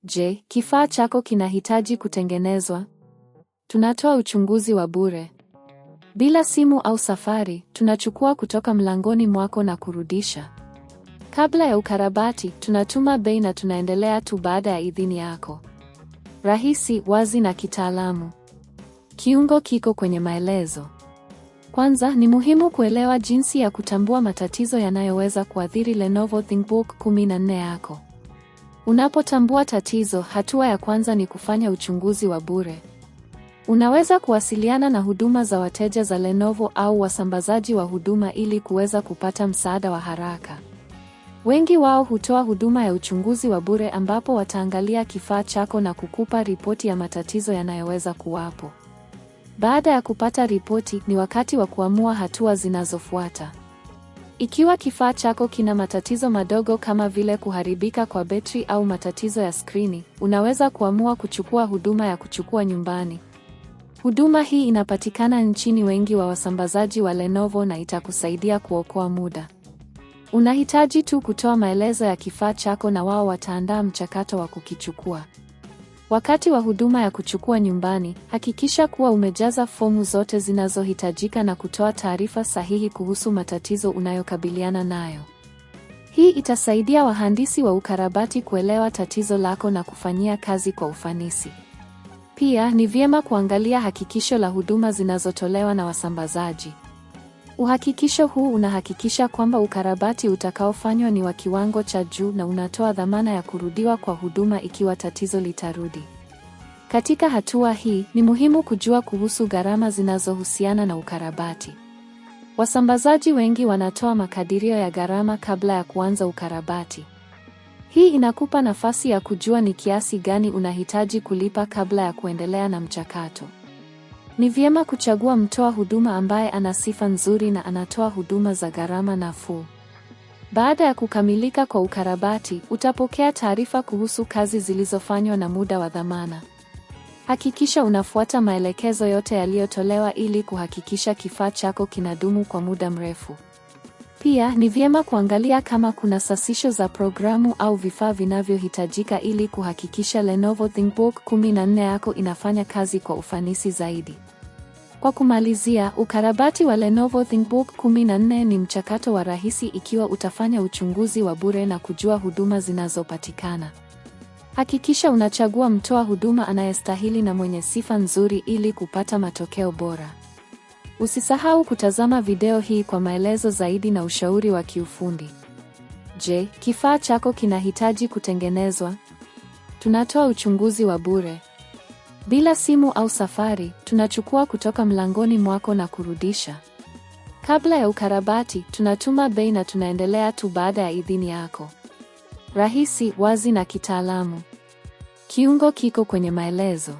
Je, kifaa chako kinahitaji kutengenezwa? Tunatoa uchunguzi wa bure. Bila simu au safari, tunachukua kutoka mlangoni mwako na kurudisha. Kabla ya ukarabati, tunatuma bei na tunaendelea tu baada ya idhini yako. Rahisi, wazi na kitaalamu. Kiungo kiko kwenye maelezo. Kwanza, ni muhimu kuelewa jinsi ya kutambua matatizo yanayoweza kuathiri Lenovo ThinkBook 14 yako. Unapotambua tatizo, hatua ya kwanza ni kufanya uchunguzi wa bure. Unaweza kuwasiliana na huduma za wateja za Lenovo au wasambazaji wa huduma ili kuweza kupata msaada wa haraka. Wengi wao hutoa huduma ya uchunguzi wa bure ambapo wataangalia kifaa chako na kukupa ripoti ya matatizo yanayoweza kuwapo. Baada ya kupata ripoti, ni wakati wa kuamua hatua zinazofuata. Ikiwa kifaa chako kina matatizo madogo kama vile kuharibika kwa betri au matatizo ya skrini, unaweza kuamua kuchukua huduma ya kuchukua nyumbani. Huduma hii inapatikana nchini wengi wa wasambazaji wa Lenovo na itakusaidia kuokoa muda. Unahitaji tu kutoa maelezo ya kifaa chako na wao wataandaa mchakato wa kukichukua. Wakati wa huduma ya kuchukua nyumbani, hakikisha kuwa umejaza fomu zote zinazohitajika na kutoa taarifa sahihi kuhusu matatizo unayokabiliana nayo. Hii itasaidia wahandisi wa ukarabati kuelewa tatizo lako na kufanyia kazi kwa ufanisi. Pia, ni vyema kuangalia hakikisho la huduma zinazotolewa na wasambazaji. Uhakikisho huu unahakikisha kwamba ukarabati utakaofanywa ni wa kiwango cha juu na unatoa dhamana ya kurudiwa kwa huduma ikiwa tatizo litarudi. Katika hatua hii, ni muhimu kujua kuhusu gharama zinazohusiana na ukarabati. Wasambazaji wengi wanatoa makadirio ya gharama kabla ya kuanza ukarabati. Hii inakupa nafasi ya kujua ni kiasi gani unahitaji kulipa kabla ya kuendelea na mchakato. Ni vyema kuchagua mtoa huduma ambaye ana sifa nzuri na anatoa huduma za gharama nafuu. Baada ya kukamilika kwa ukarabati, utapokea taarifa kuhusu kazi zilizofanywa na muda wa dhamana. Hakikisha unafuata maelekezo yote yaliyotolewa ili kuhakikisha kifaa chako kinadumu kwa muda mrefu. Pia, ni vyema kuangalia kama kuna sasisho za programu au vifaa vinavyohitajika ili kuhakikisha Lenovo ThinkBook 14 yako inafanya kazi kwa ufanisi zaidi. Kwa kumalizia, ukarabati wa Lenovo ThinkBook 14 ni mchakato wa rahisi ikiwa utafanya uchunguzi wa bure na kujua huduma zinazopatikana. Hakikisha unachagua mtoa huduma anayestahili na mwenye sifa nzuri ili kupata matokeo bora. Usisahau kutazama video hii kwa maelezo zaidi na ushauri wa kiufundi. Je, kifaa chako kinahitaji kutengenezwa? Tunatoa uchunguzi wa bure. Bila simu au safari, tunachukua kutoka mlangoni mwako na kurudisha. Kabla ya ukarabati, tunatuma bei na tunaendelea tu baada ya idhini yako. Rahisi, wazi na kitaalamu. Kiungo kiko kwenye maelezo.